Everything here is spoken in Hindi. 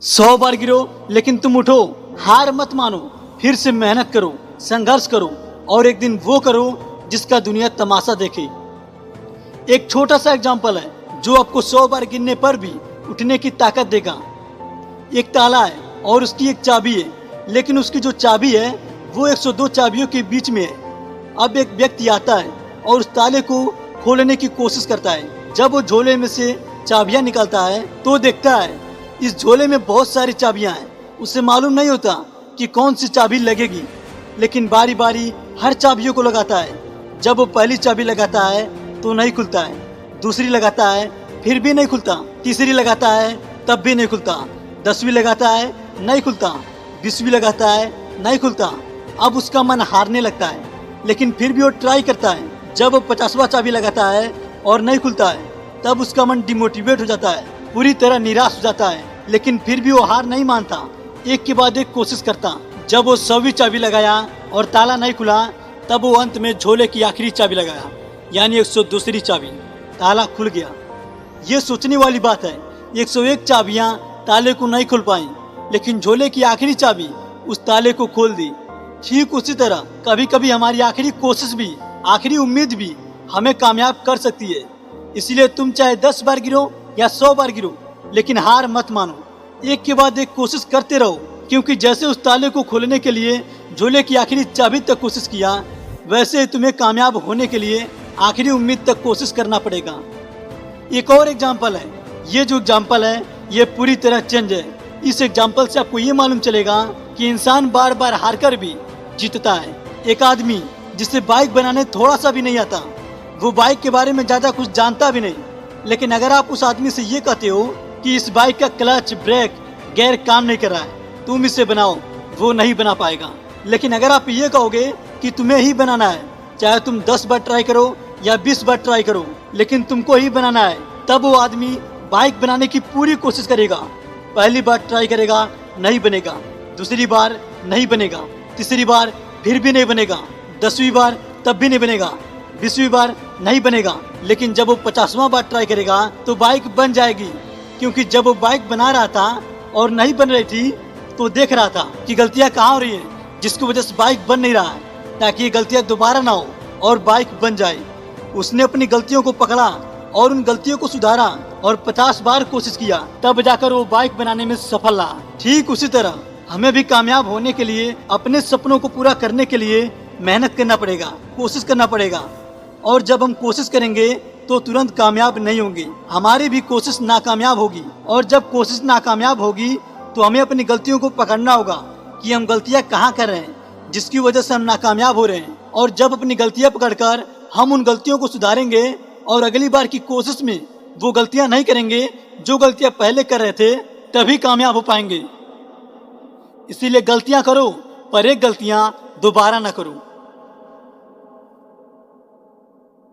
100 बार गिरो लेकिन तुम उठो, हार मत मानो, फिर से मेहनत करो, संघर्ष करो और एक दिन वो करो जिसका दुनिया तमाशा देखे। एक छोटा सा एग्जाम्पल है जो आपको 100 बार गिनने पर भी उठने की ताकत देगा। एक ताला है और उसकी एक चाबी है, लेकिन उसकी जो चाबी है वो 102 चाबियों के बीच में है। अब एक व्यक्ति आता है और उस ताले को खोलने की कोशिश करता है। जब वो झोले में से चाबियां निकालता है तो देखता है इस झोले में बहुत सारी चाबियां हैं। उसे मालूम नहीं होता कि कौन सी चाबी लगेगी, लेकिन बारी बारी हर चाबियों को लगाता है। जब वो पहली चाबी लगाता है तो नहीं खुलता है, दूसरी लगाता है फिर भी नहीं खुलता, तीसरी लगाता है तब भी नहीं खुलता, 10वीं लगाता है नहीं खुलता, 20वीं लगाता है नहीं खुलता। अब उसका मन हारने लगता है, लेकिन फिर भी वो ट्राई करता है। जब वो 50वां चाबी लगाता है और नहीं खुलता है तब उसका मन डिमोटिवेट हो जाता है, पूरी तरह निराश हो जाता है, लेकिन फिर भी वो हार नहीं मानता, एक के बाद एक कोशिश करता। जब वो 100वीं चाबी लगाया और ताला नहीं खुला तब वो अंत में झोले की आखिरी चाबी लगाया, यानी 102वीं चाबी। ताला खुल गया। ये सोचने वाली बात है, 101 चाबियां ताले को नहीं खोल पाई, लेकिन झोले की आखिरी चाबी उस ताले को खोल दी। ठीक उसी तरह कभी कभी हमारी आखिरी कोशिश भी, आखिरी उम्मीद भी हमें कामयाब कर सकती है। इसलिए तुम चाहे 10 बार गिरो या 100 बार गिरो, लेकिन हार मत मानो, एक के बाद एक कोशिश करते रहो, क्योंकि जैसे उस ताले को खोलने के लिए झोले की आखिरी चाबी तक कोशिश किया, वैसे तुम्हें कामयाब होने के लिए आखिरी उम्मीद तक कोशिश करना पड़ेगा। एक और एग्जाम्पल है, ये जो एग्जाम्पल है ये पूरी तरह चेंज है। इस एग्जाम्पल से आपको ये मालूम चलेगा कि इंसान बार बार हार कर भी जीतता है। एक आदमी जिसे बाइक बनाने थोड़ा सा भी नहीं आता, वो बाइक के बारे में ज़्यादा कुछ जानता भी नहीं, लेकिन अगर आप उस आदमी से ये कहते हो कि इस बाइक का क्लच, ब्रेक, गियर काम नहीं कर रहा है, तुम इसे बनाओ, वो नहीं बना पाएगा। लेकिन अगर आप ये कहोगे कि तुम्हें ही बनाना है, चाहे तुम 10 बार ट्राई करो या 20 बार ट्राई करो, लेकिन तुमको ही बनाना है, तब वो आदमी बाइक बनाने की पूरी कोशिश करेगा। पहली बार ट्राई करेगा, नहीं बनेगा, दूसरी बार नहीं बनेगा, तीसरी बार फिर भी नहीं बनेगा, 10वीं बार तब भी नहीं बनेगा, 20वीं बार नहीं बनेगा। लेकिन जब वो 50वां बार ट्राई करेगा तो बाइक बन जाएगी, क्योंकि जब वो बाइक बना रहा था और नहीं बन रही थी तो देख रहा था कि गलतियां कहाँ हो रही हैं, जिसकी वजह से बाइक बन नहीं रहा है, ताकि ये गलतियां दोबारा ना हो और बाइक बन जाए। उसने अपनी गलतियों को पकड़ा और उन गलतियों को सुधारा और 50 बार कोशिश किया, तब जाकर वो बाइक बनाने में सफल रहा। ठीक उसी तरह हमें भी कामयाब होने के लिए, अपने सपनों को पूरा करने के लिए मेहनत करना पड़ेगा, कोशिश करना पड़ेगा। और जब हम कोशिश करेंगे तो तुरंत कामयाब नहीं होंगे, हमारी भी कोशिश नाकामयाब होगी। और जब कोशिश नाकामयाब होगी तो हमें अपनी गलतियों को पकड़ना होगा कि हम गलतियां कहाँ कर रहे हैं, जिसकी वजह से हम नाकामयाब हो रहे हैं। और जब अपनी गलतियां पकड़कर हम उन गलतियों को सुधारेंगे और अगली बार की कोशिश में वो गलतियां नहीं करेंगे जो गलतियां पहले कर रहे थे, तभी कामयाब हो पाएंगे। इसीलिए गलतियां करो, पर एक गलतियां दोबारा ना करो।